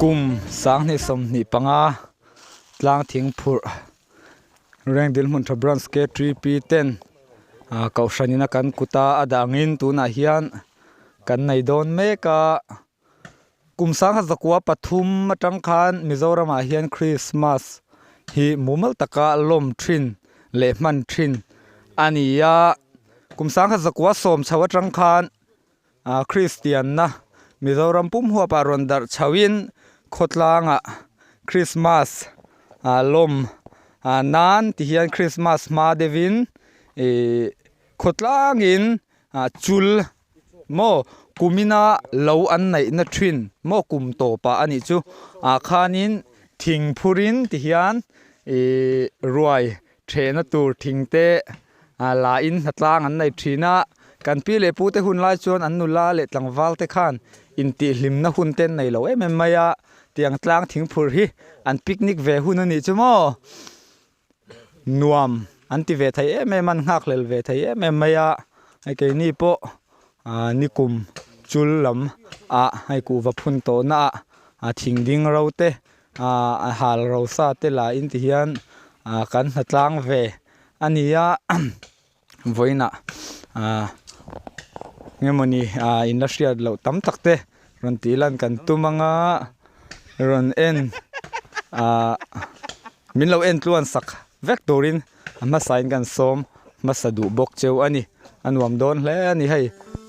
กุมสังนิสมนิปังอาตลางทิ้งผูแรงดิลมุนทบรันสเกตรีปีเต้นเก่าชันินักันกุตาอดางินตูนาเฮียนกันในโดนเมกากุมสังหัสกัวปทุมมาจังคันมิโซรามาเฮียนคริสต์มาสฮีมุมลตะกาลมทรินเลมันทรินอันนี้ยากุมสังหัสกัวสมชาวจังคันคริสเตียนนะมิโซรัมปุ่มหัวปารอนดัรชาวินขดลางคริสต์มาสลมนานที่เฮียนคริสต์มาสมาเดวินขดลางอินจุลโมกุมินาเลวอันไหนนัทรินโมกุมโตปะอันนี้จูขานินทิงพูรินที่เฮียนรวยเทนตูทิงเตลาอินหัดลางอันไหนทรีนะกันปีเลปูเตหุนลายชวนอันนุลาเลตังวาลเตขานอินติลิมนะหุนเต้นในเราเมมายาเตียงตลางทิ้งพูรีอันปิกนิกเวหุนนี่จุโมนวมอันที่เวทายเมมันหักเลเวทายเมมายาไอ้เกนี่โปนิคุมจุลลำให้กูวับพุนโตนะทิ้งดิ้งเราเตหาเราซาเตลาอินที่เฮียนกันหัดลางเวอันนี้ยาไว้นะเงี้ยมันนี่อินดัสเทรียลเราตั้มตักเตรันตีลันกันตุมังรันเอ็นมินเราเอ็นล้วนสักเวกตัวรินมาใส่กันสมมาสะดุบกเจียวอันนี้อันวมโดนแล้วนี่ให้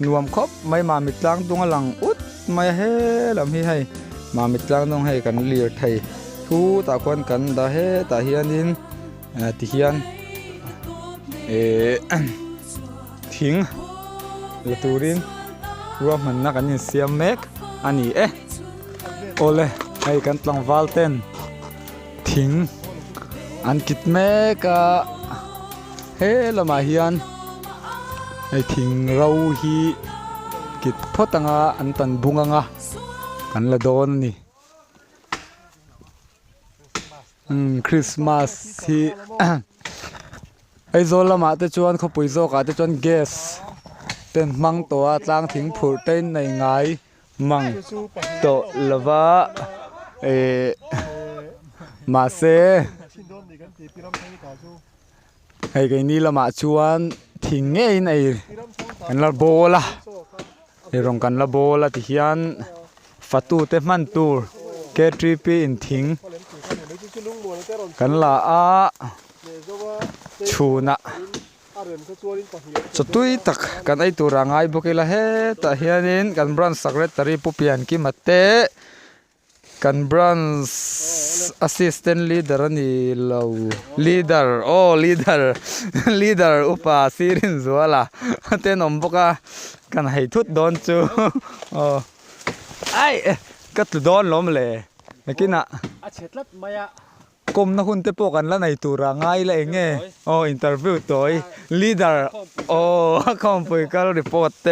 นวมครบไม่มามิตรางตรงหลังอุดไม่ให้ลำให้มามิตรางต้องให้กันเลียไทยทูตาควนกันตาเฮตาเฮียนินที่เฮียนทิ้งละตูรินรวมมันนักอันนี้เสียเมกอันนี้โอเลให้กันตลังวาลเต้นทิ้งอันกิดเมกเฮละมาเฮียนให้ทิ้งเราฮีกิดพอตังอันตันบุงกันละโดนนี่คริสต์มาสฮีไอโซลมาแต่จวนเขาปุ๋ยโซกาแต่จวนเกสเต้นมังตัวตลางทิ้งผูเต้นในไงมังโตละวะมาเซไอ้ไงนี่ละมาชวนทิ้งไงในกันละโบละไอ้รองกันละโบละที่เฮียนฟัตูเตมันตูเกตรีปีอินทิ้งกันละชูนะสุดท้ายตักกันไอตัวร่างไอบุกละเฮตาเฮียนินกันบรันสักเรตรีปุพิยันกิมาเตกันบรันแอสซิสแตนต์ลีดเดอร์นี่เราลีดเดอร์อุปาซีรินซัวละเต้นอมบุกกันให้ทุดโดนจูไอ้ก็ตุดโดนล้มเลยเมื่อกี้น่ะกรมนักหุ่นเตปกันแล้วในตัวร่างไงเลยไงอินเตอร์วิวตัวลีดเดอร์คอมพิวเตอร์รีพอร์ตเต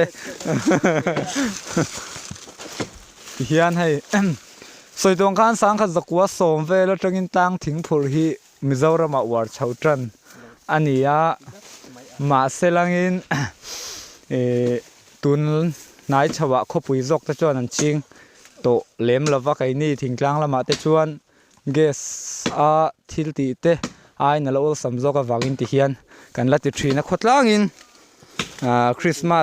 เฮียนให้สวยตรงการสังขัดกัวสมเวลจังอินตังทิ้งผูรีมิโซรามาวาร์ชาวจันอันนี้มาเซลังอินตุนนายชาวะขบุยจกตะจวนนั่นจริงโตเล็มละวักไอ้นี่ทิ้งกลางละมาตะจวนเกสทิลตีเตไอ้นั่นเราสมจกับวากินที่เฮียนกันละติดทรีนักขดล่างอินคริสต์มา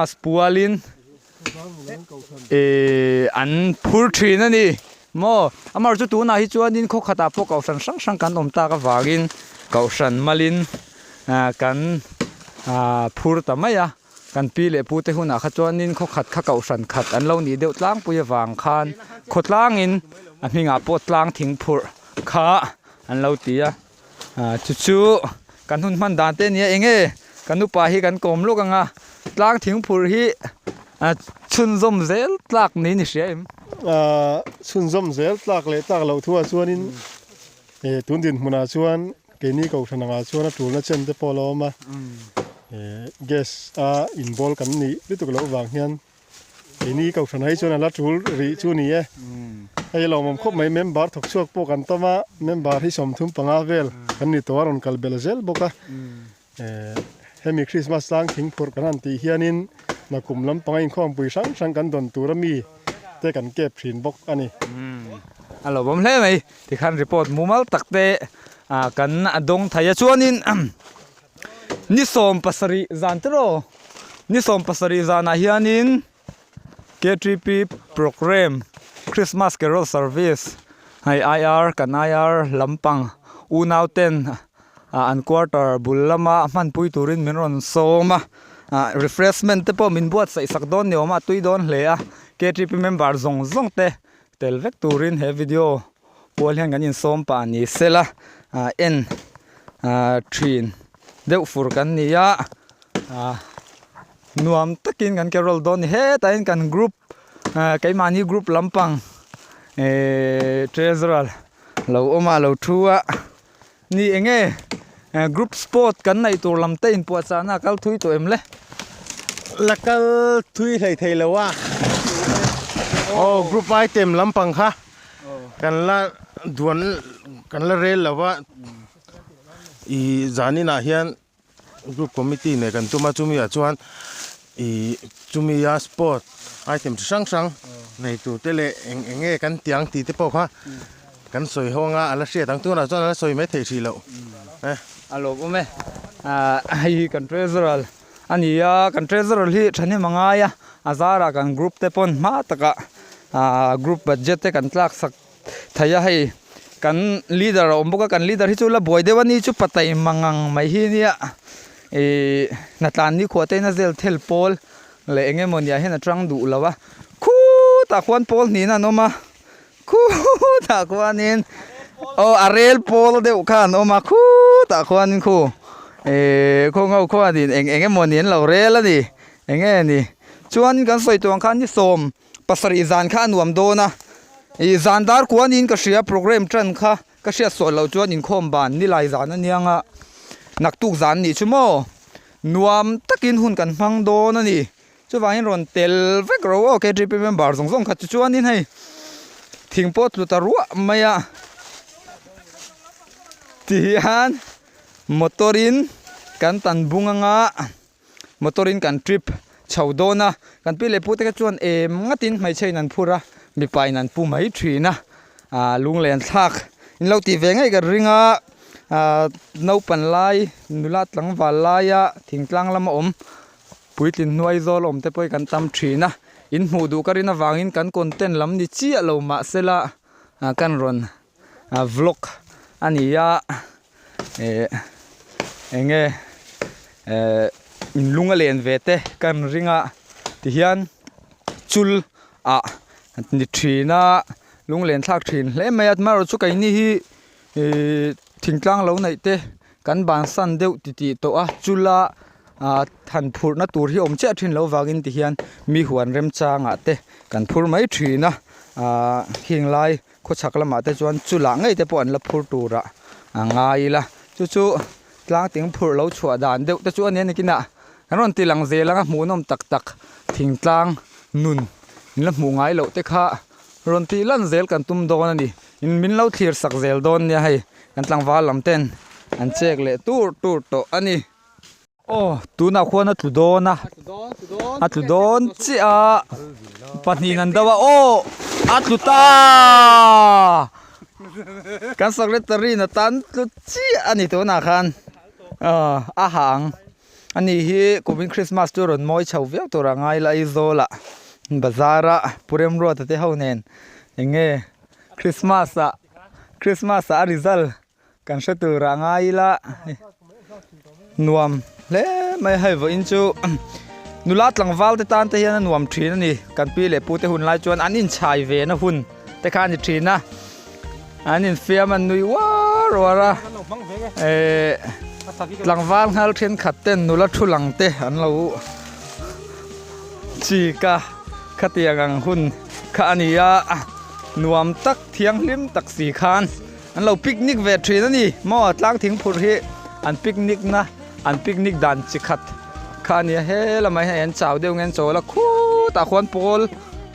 สปัวลินอันพูดทรีนั่นนี่โมอามาจุดตัวน่าฮิจวนดินเขาขัดตาพวกเขาสังกันอมตากับวากินเขาสันมาลินกันพูดแต่ไม่กันปีเล่พูดแต่หุ่นขจรนินเขาขัดข้าเก่าสันขัดอันเราหนีเดือดล้างปุยวางคานขดล้างอินอันมีงาปวดล้างทิ้งผูขาอันเราตีจู่กันหุ่นมันด่านเต้นเนี่ยเองกันนุปาฮีกันกลมลูกล้างทิ้งผูฮี ชุนซมเซลตากนี่นี่เสียชุนซมเซลตากเลยตากเราทั่วส่วนนี้ตุนดินมุนาส่วนเกนี่ก็ชนะส่วนตูนเช่นเตปอลมาเกสอินบอลกันนี่ที่ตุกเราวางเฮียนเกนี่ก็ชนะให้ส่วนละตูรีส่วนนี้ให้เรามันครบไม่เมมเบอร์ทุกช่วงโปกันต่อมาเมมเบอร์ที่สมทุนปังอาเวลกันนี่ตัวเราคัลเบลเซลบอกให้มีคริสต์มาสล้างทิ้งพวกกันนั่นตีเฮียนินนักกลุ่มลำปังอินข้อมปุยสังกันดนตัวมีแต่กันเก็บผินบกอันนี้ฮัลโหลผมเล่ไหมที่คันรีพอร์ตมุมัลตักเตกันดงไทยชวนินนิสมปัสริจานตโรนิสมปัสริจานาเฮียนิน K3P program Christmas Carol Service ให้ IR กัน IR ลำปังอูนาวเต็นอันควอเตอร์บุลละมามันปุยตุรินมินรอนโซมาrefreshment เตปอมินบวดใส่สักดอนเนียวมาตุยดอนเลยK3P member ซงเตเตลเวกตุรินเฮวิดีโอพอลเห็นกันยินส้มปานี่เซล่าทรีนเดี๋ยวฟูกันนี่ยนวมตะกินกันแคโรลดอนเฮตายกันกรุ๊ปไกมานี่กรุ๊ปลำปังเทรเซอร์เราออกมาเราทัวนี่เองกรุ๊ปสปอร์ตกันในตัวลำเต้นปวดซานะกัลทุยตัวเอ็มเลยแล้วก็ทุยไทยๆแล้วว่ากรุ๊ปไอเต็มลำปังค่ะกันละดวนกันละเรลแล้วว่าอีจานี่นะเฮียนกรุ๊ปคอมมิตี้เนี่ยกันตัวมาจุมีอาจวนอีจุมียาสปอร์ตไอเต็มช่างในตัวเตเลเองกันเตียงตีเตปอกค่ะกันสวยห้องอะไรเสียตั้งตัวนะจนแล้วสวยไม่เทสีแล้วฮัลโหลผมไอ้กันเทรเซอร์อันนี้กันเทรเซอร์ที่ฉันนี่มังไงอาซาระกันกรุ๊ปเตปอนมาตะกะกรุ๊ปบัดเจ็ตกันตลักสักทายให้กันลีดเดอร์อมบุกกันลีดเดอร์ที่จุลบวยเดวันนี้จุปตัยมังไม่ฮีเนี่ยนัดตานนี้ขวดเต้นเซลเทลโพลเลยเองมันอยากให้นัดรังดูแล้ววะคู่ตาควันโพลนี่นะโนมาคู่ตาควันนี่อาเรลโพลเดียวกันโนมาคู่ตาควันคู่คงเอาควันนี่เองมันนี่เราเรลแล้วดิเองนี่ชวนกันใส่ตัวขันที่สมปัสริจานข้านวมโดนะจานดาร์กวนอินก็เสียโปรแกรมทรันค่ะก็เสียส่วนเราชวนอินคอมบานนี่ลายจานนั่นยังนักตุกจานนี่ชั่วโมนวมตะกินหุ่นกันฟังโดนั่นนี่ช่วยว่าให้รอนเตลเวกเราโอเคทริปเป็นบาร์ส่งขัดชวนนี่ให้ทิ้งโพสต์ตัวรัวไม่ที่ฮันมอเตอรินกันตันบุงงะมอเตอรินกันทริปชาวโดนะกันพี่เล็บพูดแต่ก็ชวนงัดอินไม่ใช่นันพูระมีไปนันพูไม่ถีนะลุงเลียนทักอินเราตีเวงให้กันริงนูปันไลนุลัดหลังวาลายทิ้งกลางลำอมปุยตินนวยโซลอมแต่ไปกันตำถีนะอินหูดูกันนะวางอินกันคอนเทนต์ลำนี้เชี่ยเรามาเสละกันรอนวล็อกอันนี้เองลุงเลียนเวทกันริงที่เฮียนจุลนิทรีนะลุงเลียนทักถีนและไม่อาจมาเราชุกไอ้นี่ทิ้งกลางเราในเตกันบานสันเดียวติตัวจุลทันพูดนะตัวที่อมเจ้าทิ้งเราวากินที่เฮียนมีหัวเริ่มจางเตกันพูดไม่ถีนะหิงไล่โคชักละมาเตจวนจุลไงเตปอนละพูดตัวละง่ายละจู่กลางทิ้งพูดเราชัวดานเดียวแต่จวนนี้นี่กินนะกันวันตีหลังเซลังหมูน้ำตักทิ้งกลางนุนนี่ละหมูง่ายเราเตค่ะรอนตีลั่นเซลกันตุ้มโดนนี่อินมินเราเทียร์สักเซลโดนเนี่ยให้กันตั้งวาลลำเต้นอันเช็คเลยตูโตอันนี้โอ้ตูน่าควรนะตูโดนนะตูโดนจีปัจจุบันเดว่าโอ้ตูตากันสักเลตรีนะตันตูจีอันนี้ตัวน่าคันอาหารอันนี้ฮีกูเป็นคริสต์มาสตัวรอนมอยชาวเวียตัวร่างไงละอิโซละบาซาระปุเรมรัวแต่เท่านั้นยังไงคริสต์มาสอาริซัลกันเสตัวร่างไงละนวมเล่ไม่ให้ว่าอินจูนุลัดหลังวาลแต่ตานแต่ยันนวมทรีนั่นนี่กันปีเล็บปูแต่หุ่นลายจวนอันนี้ชายเวนะหุ่นแต่ข้านี่ทรีนะอันนี้เฟียมันนุยว้ารัวระหลังวาลฮัลเทนขัดเต้นนุลัดชุลังเตอันเราท จีกะคเตียงังหุ่นคานิยานวมตักเทียงลิมตักสีคานอันเราปิกนิกเวทรีนั่นนี่มอตลางทิ้งพุรีอันปิกนิกนะอันปิกนิกดันจิขัดคานิยาเฮละไม่ให้เห็นเจ้าเดียวเงินโจละคู่ตะควนโพล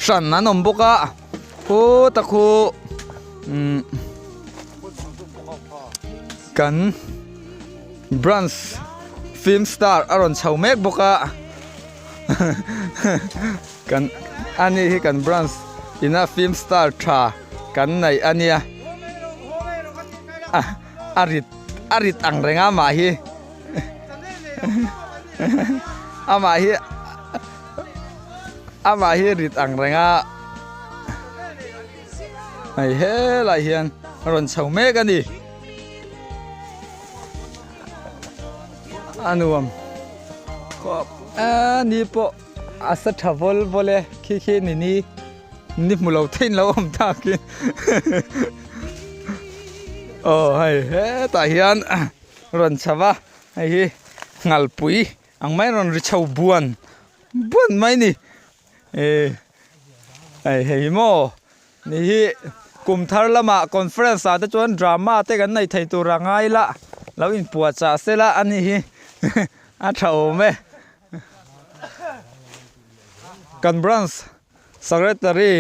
ฉันนั้นนมบุกะคู่ตะคู่กันบรันส์ฟิล์มสตาร์อารอนชาวเมกบุกะกันอันนี้ที่กันบรันส์อินาฟิล์มสตาร์ทรากันในอันเนี้ยอาริดอังเรงามาฮีอามาฮีริดอังเรงาไอ้เฮ้ไรเฮียนรอนชาวเมกันดิอันวมก็นี่ปะอาศัยทาวล์บอลขี้นี่มุลเอาทิ้งแล้วผมทักกินโอ้เฮ้ตาเฮียนรอนชาวะไอ้ฮีงัลปุยอังไม่รอนริชาวบวนไม่นี่ไอ้เฮโมนี่กลุ่มทาร์ละมาคอนเฟอเรนซ์อาจจะชวนดราม่าเตกันในไทยตัวร่างไงละแล้วอินปวดจ่าเสละอันนี้อาเท่าไหมกันบรันส์สักเรตรี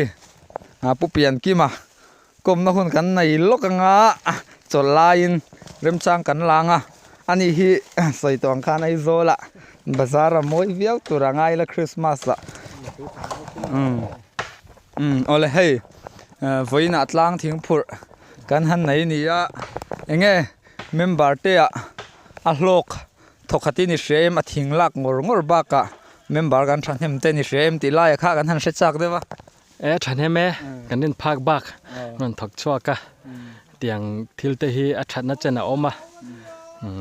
ผู้เปลี่ยนกี่มากลมนักคนกันในโลกงาจดลายเริ่มจ้างกันลางอันนี้ฮีใส่ตัวข้าในโซละบาซาร์มวยเวียวตัวร่างไงละคริสต์มาสละโอ้เลยเฮ้วันนี้ตลางทิ้งพูดกันหันไหนนี่เองเมมเบอร์เตะโลกทกตินิเชมทิ้งลักงอบักเมมเบอร์กันฉันเห็นเตนิเชมตีไล่ข้ากันหันเสจักได้ปะฉันเห็นไหมกันนินพักบักมันถกชัวกะเตียงทิลเตฮีฉันน่าจะน่าอม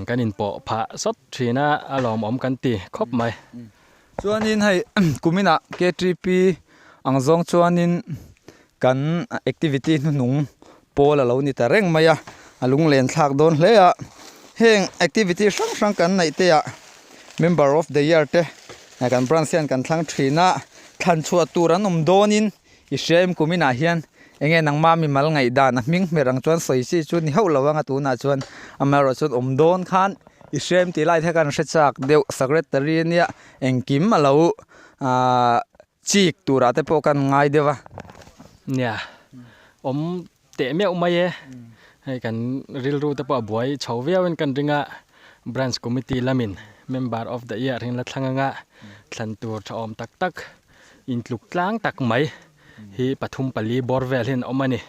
กันนินปอผาสดทีน่าอารมณ์อมกันตีครบไหมชวนนินให้กุมินะเกทีพีอังซงชวนนินกันแอคทิวิตี้นุ่งโปละเรานี่แต่เร่งมาลุงเล่นฉากโดนเลยเฮงแอคทิวิตี้ช่างกันในเตะ Member of the Year เตะกันบรันเซียนกันทั้งทีน่าทันชัวตัวรันโดนินอิเชมกุมินาเฮียนนังมามีมัลไงดานะมิงเมรังชวนสวยสิชวนเฮาระวังตัวน่าชวนอเมริกาชวนโดนขันอิเชมตีไล่เท่ากันเสจากเดียวสักเรตเรียเนี่ยกิมมาเราจีกตัวรัตเปกันง่ายเดียวเนี่ยเตะเมียไม่ให้กันริลรูแต่ปะบวยชาวเวียนกันดึงบรันส์คอมมิตี้ลามิน Member of the Year เห็นละทั้งทันตัวชอมตักอินลุกล้างตักไหมฮีปฐุมปลีบอร์เวลเห็นออกมานี่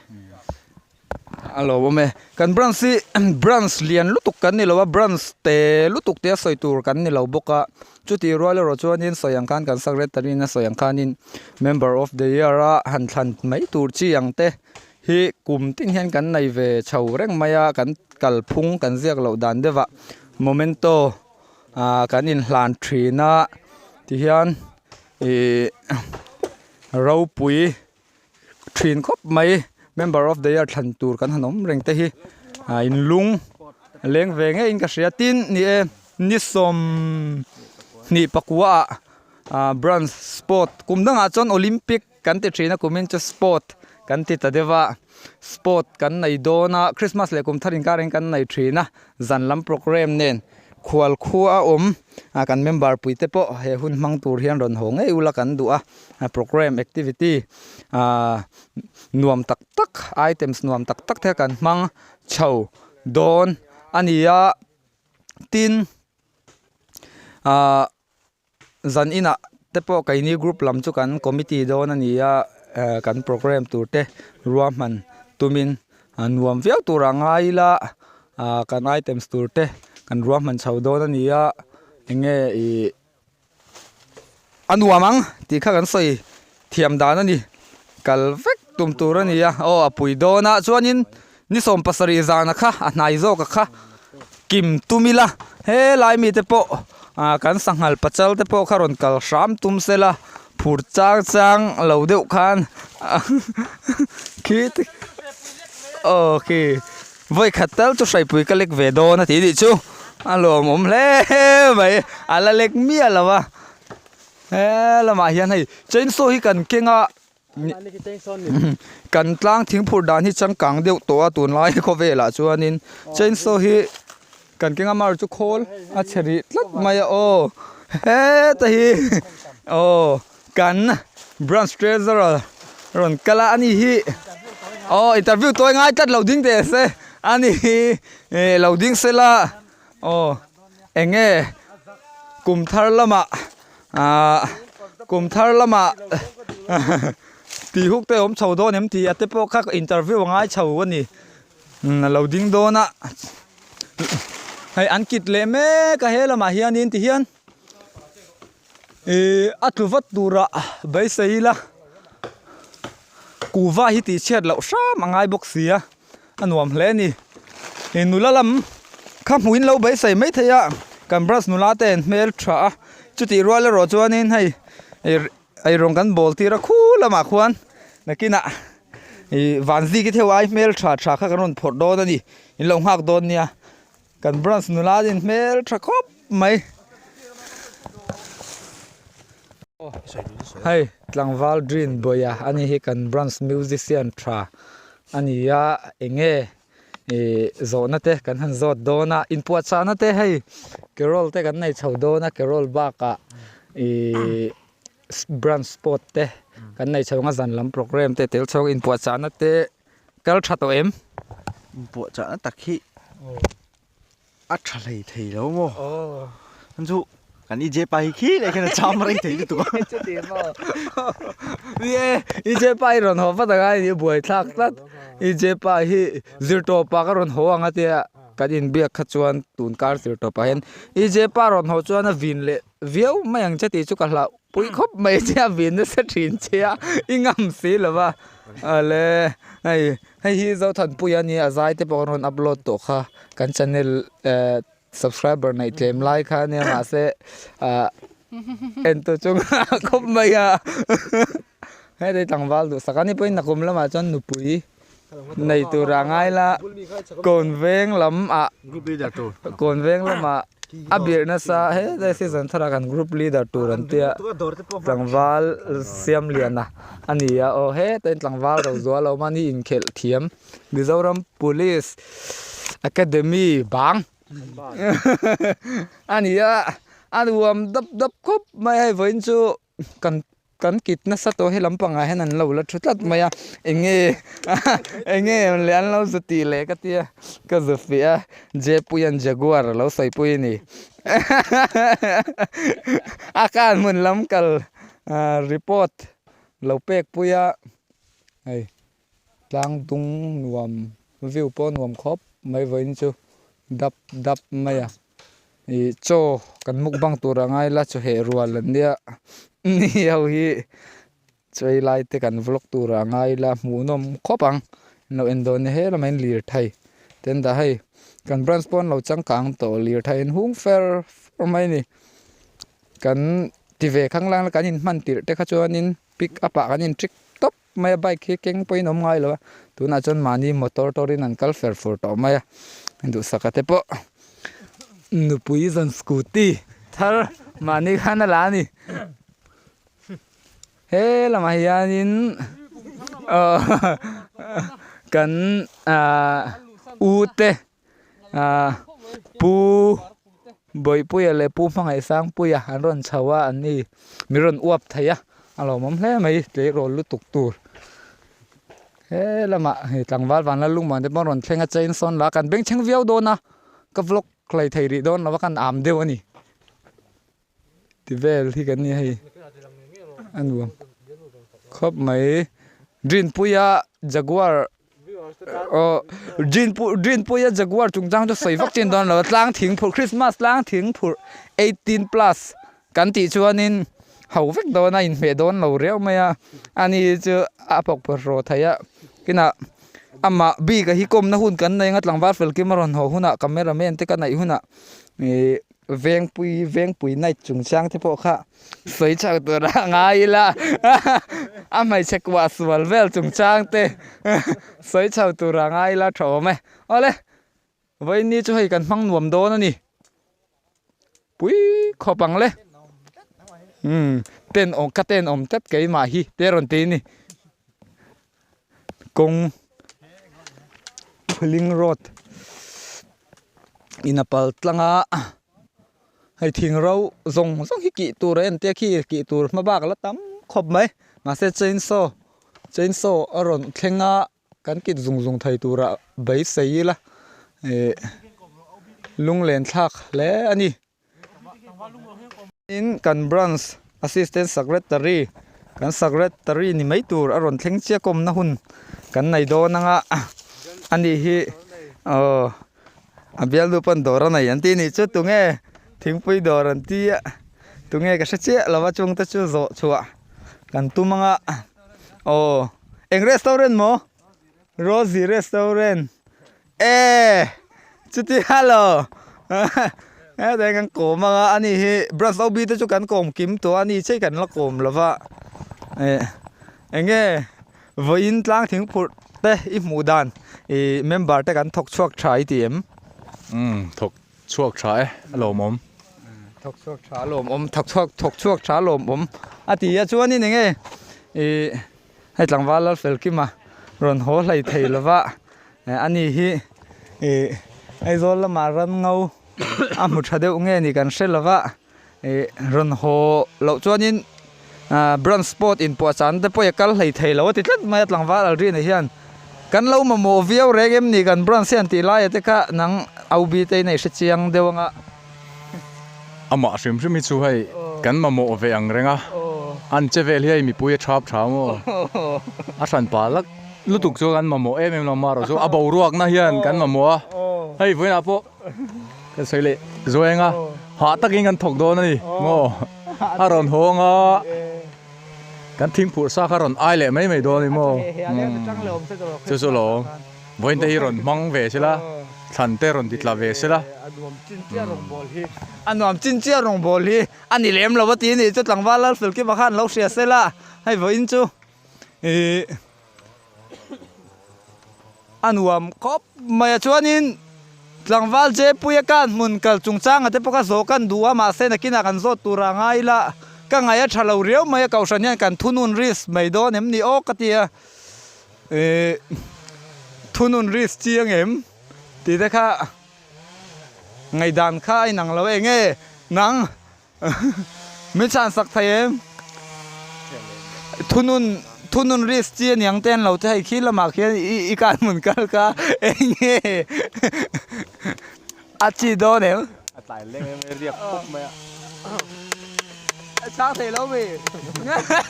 ฮัลโหลบ่แม่กันบรันส์เลียนลุตุกกันนี่เราว่าบรันส์เตลุตุกเตะใส่ตัวกันนี่เราบอกว่าจุดที่รอแล้วเราชวนนินสยังกันสักเรตตารีนะสยังกันนิน Member of the Year หันไม่ตัวจียังเตฮีกลุ่มที่เห็นกันในเวชาวเร่งมายากันกัลพุงกันเรียกเราดันเดวะโมเมนโตกันอินหลานทรีนะที่เห็นเราปุยทรีนครบไหม Member of the Year ทันตัวกันขนมเร่งเตฮีอินลุงเลี้ยงเวงอินกระเสียตินนี่สมนี่ปักว่าบรันส์สปอร์ตกลุ่มดังอาจารย์โอลิมปิกกันติดทรีนะกลุ่มอินจะสปอร์ตกันติดแต่เดว่าสปอร์ตกันในโดนะคริสต์มาสเลยกุมทารินการกันในทรีนะจันลำโปรแกรมเน้นขวลคัวกันเมมเบอร์ปุยเตปเฮหุ่นมังตูเรียนรอนหงอุลกันดูโปรแกรมแอคทิวิตี้นวมตักไอเทมส์นวมตักเท่ากันมังเฉาโดนอันนี้ตินจันอินะเตปไกนี่กรุ๊ปลำจุกันคอมมิตี้โดนอันนี้กันโปรแกรมตัวเตะรวมมันตุมินนวมเฟี้ยวตัวร่างไงละกันไอเทมส์ตัวเตะกันรวมมันชาวโดนนี่อันวมังที่ข้ากันใส่เทียมดานั่นนี่กัลเวกตุ่มตัวนี่ปุยโดนะชวนนี่สมปัสริจานะคะนายโจกค่ะกิมตุมิละเฮลายมีเตปกันสังหารปัจจัลเตปคารอนกัลชามตุมเซละพูดจางเหล่าเดียวกันคิดโอเคไว้ขัดเต้าจะใส่ปุ๋ยกะเล็กเวโดนะทีดิชูอารมณ์ผมเล่ไปอะไรเล็กเมียละวะ ละมาเฮียนให้เจนโซhi kan kenga อันนี้คือเต้งซ้อนนี่ kan tlang thing phur dan hi changkang deu to atun lai kho vela chuanin chen so hi kan kenga mar chu khol a cheri tlat maya o he ta hi o kan branch treasurer ron kala ani hi o interview toy ngai tat loading te se ani loading se la o enge kum thar lama kum thar lama ti huk te om chho do nem ti ate po kha interview ngai chho ani loading do na hai an kit le me ka hela ma hian in ti hian atluvat dura bai seila kuwa hi ti chet lo sha mangai bok sia anuam hle ni nulalam kha muin lo bai sei mai thaya kan bras nula ten mel tha chuti ruale ro chuanin hai ai rong kan bol tira khulama khwan nakina vanzi ki thewai mel tha tha kha karon phot do na ni in lo hak don nia kan bras nula din mel tha khop mai hai tlangwal drin boya ani hi kan bras musician tha ani ya enge zona te kan han zot dona in puat sa na te hai kerol te kan nei chho dona kerol ba ka brand sport te kan nei chho nga zan lam program te tel chho in puat sa na te kal tha to em puat sa na takhi a thalei thei lo mo han chu kan i je pai khi le kan cham rai thei tu i je pai ron ho pa da ga ni buai thak tat i je pa hi zirto pa ka ron ho anga te kan in biak kha chuan tun kar zirto pa hen i je pa ron ho chuan a vin le viau mayang chati chu ka hla pui khop mai cha vin na sa thin chia ingam si lawa ale ai hi zo than pui ani azai te pon ron upload to kha kan channel subscriber nai tem like kha ne ma se en to chung khop mai a hai dei tangwal du sakani poin na kum lama chon nu pui nei tu rangai la kon veng lam a group leader tu kon veng lama abir na sa he dei season thara kan group leader tu ran tia tangwal siam liana ani ya o he ten tangwal ro zo lo mani in khel thiam mizoram police academy bang ani ya anuam dap khop mai hai voin chu kan kit na sa to he lampanga henan lo la thutlat maya enge lian lo zuti le ka tia ka zufia je puyan jaguar lo sai pui ni akan mun lam kal report lo pek puya ai tlang tung nuam view pon nuam khop mai voin chu dap maya cho kan mukbang turangai la chu he rual nia ni au hi choi lai te kan vlog turangai la munom khopang no endon he la main lir thai ten da hai kan branch pon lo changkang to lir thai in hung fair mai ni kan tive khanglang la kan in man tir te kha chuanin pick up a kan in trick top mai bike he keng poi nom ngai lo tu na chon mani motor torin an kal fair for to mai ndu sakate po nu pui zan scooty thar mani khana la ni he la ma hianin kan ute pu boi pui le pu mangai sang pui a an ron chawa ani miron uap thaya alo mom hle mai le rol lu tuk tur he lama he tlangwal wan la lung man de ron thlenga chain son la kan beng cheng viau do na ka vlog klai thei ri don la kan am deu ani ti vel hi kan ni hei anuam khop mai drin puya jaguar drin puya jaguar chungchang cho soi vak chen don la tlang thing phur christmas tlang thing phur 18 plus kan ti chuanin hau vek do na in me don lo reu maya ani chu apok por ro thaya kina ama bi ka hi kom na hun kan nei ngat langwar fel ki maron ho huna cameraman te kan nai huna veng pui nai chungchang te po kha soi chak to ra ngai la amai chekwa swal vel chungchang te soi chau tu ra ngai la tho me ole voi ni chu hei kan mang nuam do na ni pui khopang le ten om ka ten om tat kai ma hi te ron te ni kong Phuling Road inapal tlanga hai thing ro zong hi ki tur en te ki tur ma bak la tam khop mai ma se chainsaw aron thlenga kan ki zung thai tura bai sei la lunglen thak le ani in kan branch assistant secretary kan secretary ni mai tur aron thleng chia kom na hun kan nai do nanga ani hi abial du pan dora nai anti ni chu tunge thingpui doran ti tunge ka sache lawa chung ta chu zo chua kan tumanga eng restaurant mo Rosie restaurant chuti hello đây kan cổ mà anh ấy branch OB tôi cho kan cổ kiếm to anh ấy chơi kan là cổ là vợ anh nghe với in lang tiếng phật thế ít mù đàn member thế kan thọc chuộc trái điểm thọc chuộc trái lồm ôm thọc chuộc trái lồm ôm thọc chuộc trái lồm ôm thì cho anh ấy nghe hay lang vào là phải kim mà rồi hồ lại thấy là vợ anh ấy ai rồi là mà răn ngâu một thadeu nghe ni kan selawa ron ho lo chuanin brand sport in po chan te poya kal hlei theilo ti tlat mai tlangwa al ri na hian kan lo ma mo viau regem ni kan brand sian ti lai te ka nang aubi te nei se chiang dewanga ama shim shim chu hai kan ma mo ve ang renga an che vel hi mi puya thap thamo a san palak lutuk chu kan ma mo em lo ma ro chu abo ruak na hian kan ma mo hei voina po cái xây lệ rồi anh à họ tất nhiên thọc đồ này ngô à rồi hông à cái thím phụ sa cái rồi ai lệ mấy đồ này mô chưa số lỗ với đây rồi mong về xí la thành tê rồi đi làm về xí la anh làm chín chia rong bol hi anh đi làm lâu tí này cho thằng va lal phil cái bác han lâu xia xí la hay với anh chú anh làm cóp mày cho anh lang wal je puya kan mun kal chungchang ate poka zo kan duwa ma se nakina kan zo tura ngai la ka ngai a thalo riau mai ka usanian kan thunun ris mai do nem ni o katia thunun ris chiang em ti da kha ngai dan kha ai nang lo enge nang mi chan sak thai em thunun ris chi niang ten lo thai khila ma khian I kan mun kal ka enge achi do ne tại lên em riệp cúc mày sáng thì lâu về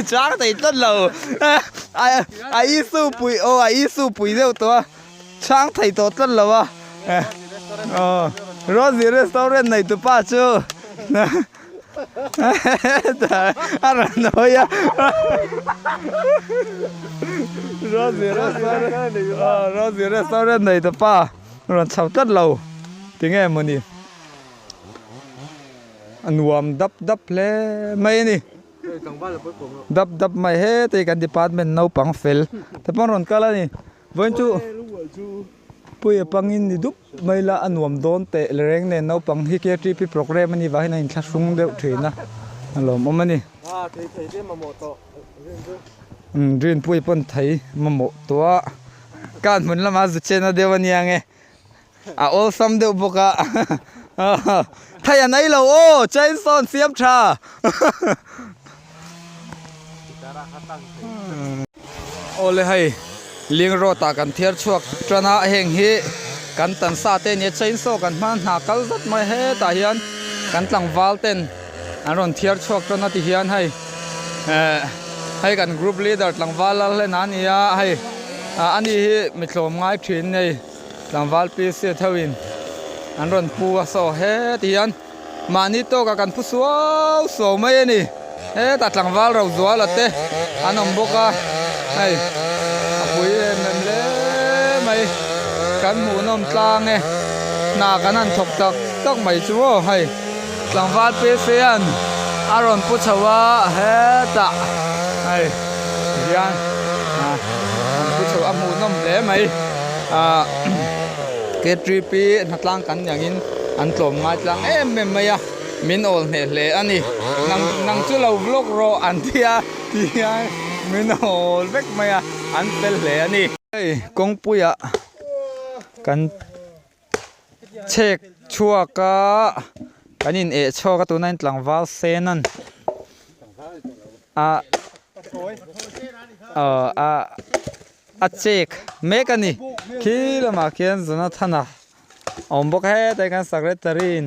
sáng thì tất lâu ai su bùi đâu to sáng thì to tất lâu à Rosie restaurant này tụi ba chưa anh nói ya Rosie restaurant này tụi ba rồi sau tất lâu tiếng em mà nè anh warm đắp le mấy nè đắp mấy hết thì cái department nấu bằng phèn thế bằng rồi cái này với chú bây giờ bằng in đi đúc mấy là anh warm đón tệ leng nè nấu bằng hi kia trip program này vậy này chắc sung đều thuyền na alo mà nè thấy mà một to riêng bây giờ thấy mà một to cái mình làm gì trên nó đều như nghe all some đều bốc à thay anh ấy lâu ô chain son xiêm trà ô lê hay liêng rô ta cần thiệt chuộc cho nó hẹn hi cần tận xa tên nhé chain so cần man hạ câu rất mấy hết ta hiền cần tăng val tên anh rồi thiệt chuộc cho nó thì hiền hay cần group leader tăng val lên anh ya hay anh đi mình làm ngay chuyện này tăng val pc thawin anh rồi pu so hết thì anh mà ní to cả cần pu so mấy nè hết ta tăng val rồi gió là thế anh ông bốc à hay bùi em lẽ mày cần mù nôm tlang nè na cần anh thọc tắc mày chúa hay tăng val pc anh rồi pu chawa hết ta hay thì anh pu chawa mù nôm lẽ mày cái trip nát lang kan yang in an tlom ngai tlang em mày à min ol ne le ani nang chu lo vlog ro an tia min ol vek maya an tel le ani ei kong puya kan chek chua ka kanin e cho ka tu nain tlangwal senan a chek mekani khila ma khian zuna thana ombok he ta kan secretarin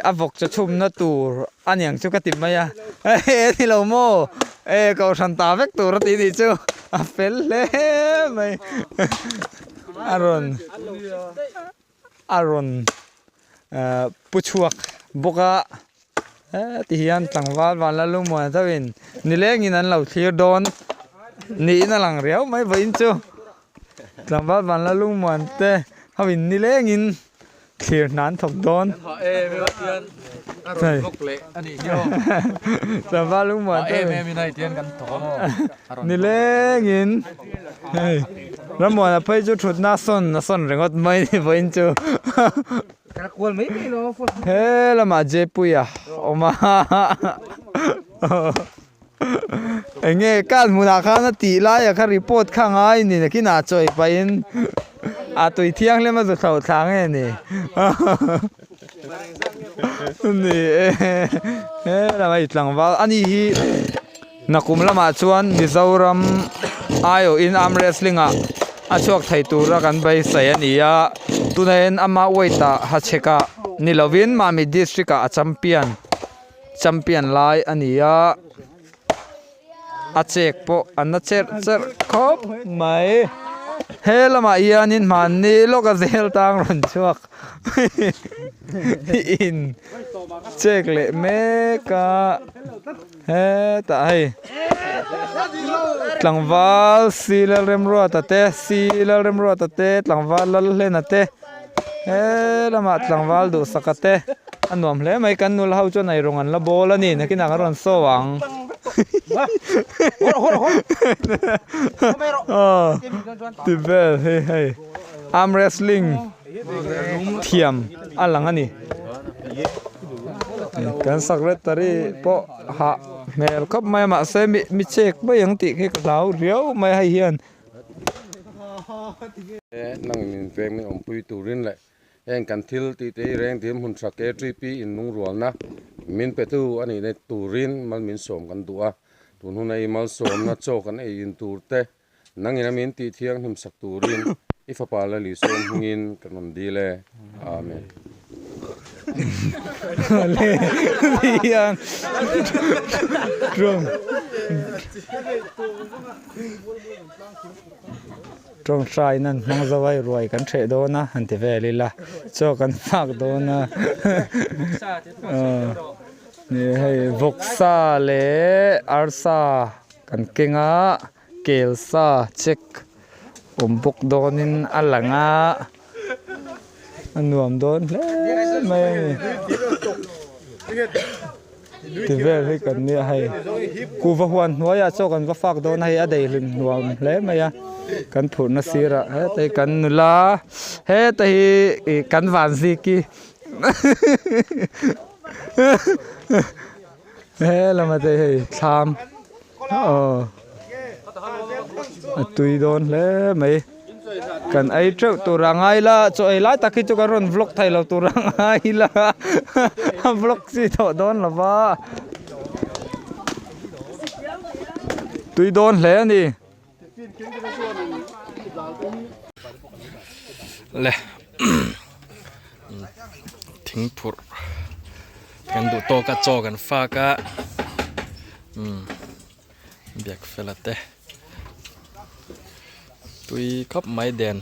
avok cha chum na tur anyang chu ka tim maya ni lo mo ko san ta vek tur ti ni chu a fel le mai aron puchuak boka ti hian tlangwal wan la lu mo thawin ni lengin an lo thlir don ni na lang riau mai vain chu tlangwal wan la lu mo te hawin ni lengin thlir nan thok don Vlog le ani yo tlangwal lu mo te mi nai tian kan to ni lengin hey rammo na pai chu thut na son rengot mai ni vain chu he lama je puya oma enge kan muna khana ti la ya kha report kha ngai ni na kina choi pain a tui thiang le ma zu thau thang e ni ni lama itlangwal ani hi nakum lama chuan Mizoram ayo in arm wrestling a achuak thai tura kan bai sai ania tunen ama waita hacheka nilovin mami district a champion lai ania achek po anna cher khop mai helama ianin man ni loka zel tang ron chuak in chek le meka he ta hai tlangwal silal remro ta te tlangwal lal hle na te he lama tlangwal du sakate anom hle mai kan nul hau chon ai rongan la bol ani na kina ron sowang tibel hey arm wrestling thiam alang ani kan secretary po ha mel kap mai ma se mi chek ba yang ti ke lau riau mai hai hian nang min pek mi om pui turin le en kan thil ti te reng tim hun sak e tripi in nung rual na min pe tu ani ne turin mal min som kan tua tun hun ai mal som na cho kan ei in tur te nang ina min ti thiang him sak turin ifa pa la li som hungin kan on dile amen le hian trong sai nan mang zawai ruai kan the do na han te veli la cho kan fak do na ni hei voksa le arsa kan kenga kelsa check bok donin alanga anuam don le mai ti vel hi kan ni hai ku va huan noya cho kan va fak don hai adei lim nuam le maya kan phur na sira he te kan nula he te kan van ziki he lama te tham tui don le mai kan ai treu tu rangai la cho ai lai takhi chu kan ron vlog thai lo tu rangai la vlog si tho don la wa tui don le ni le thing phur kan du to ka cho kan fa ka biak felate tui khop mai den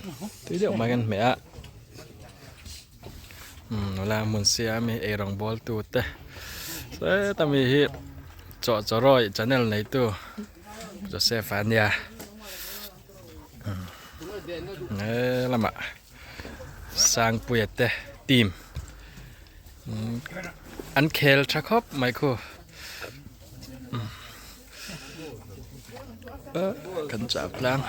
tui deu mai kan me a la mun sia mi e rong bol tu te se ta mi hi cho roi channel này tu Joseph Ania lama sang puyate team an khel thakop mai ko kan chap lang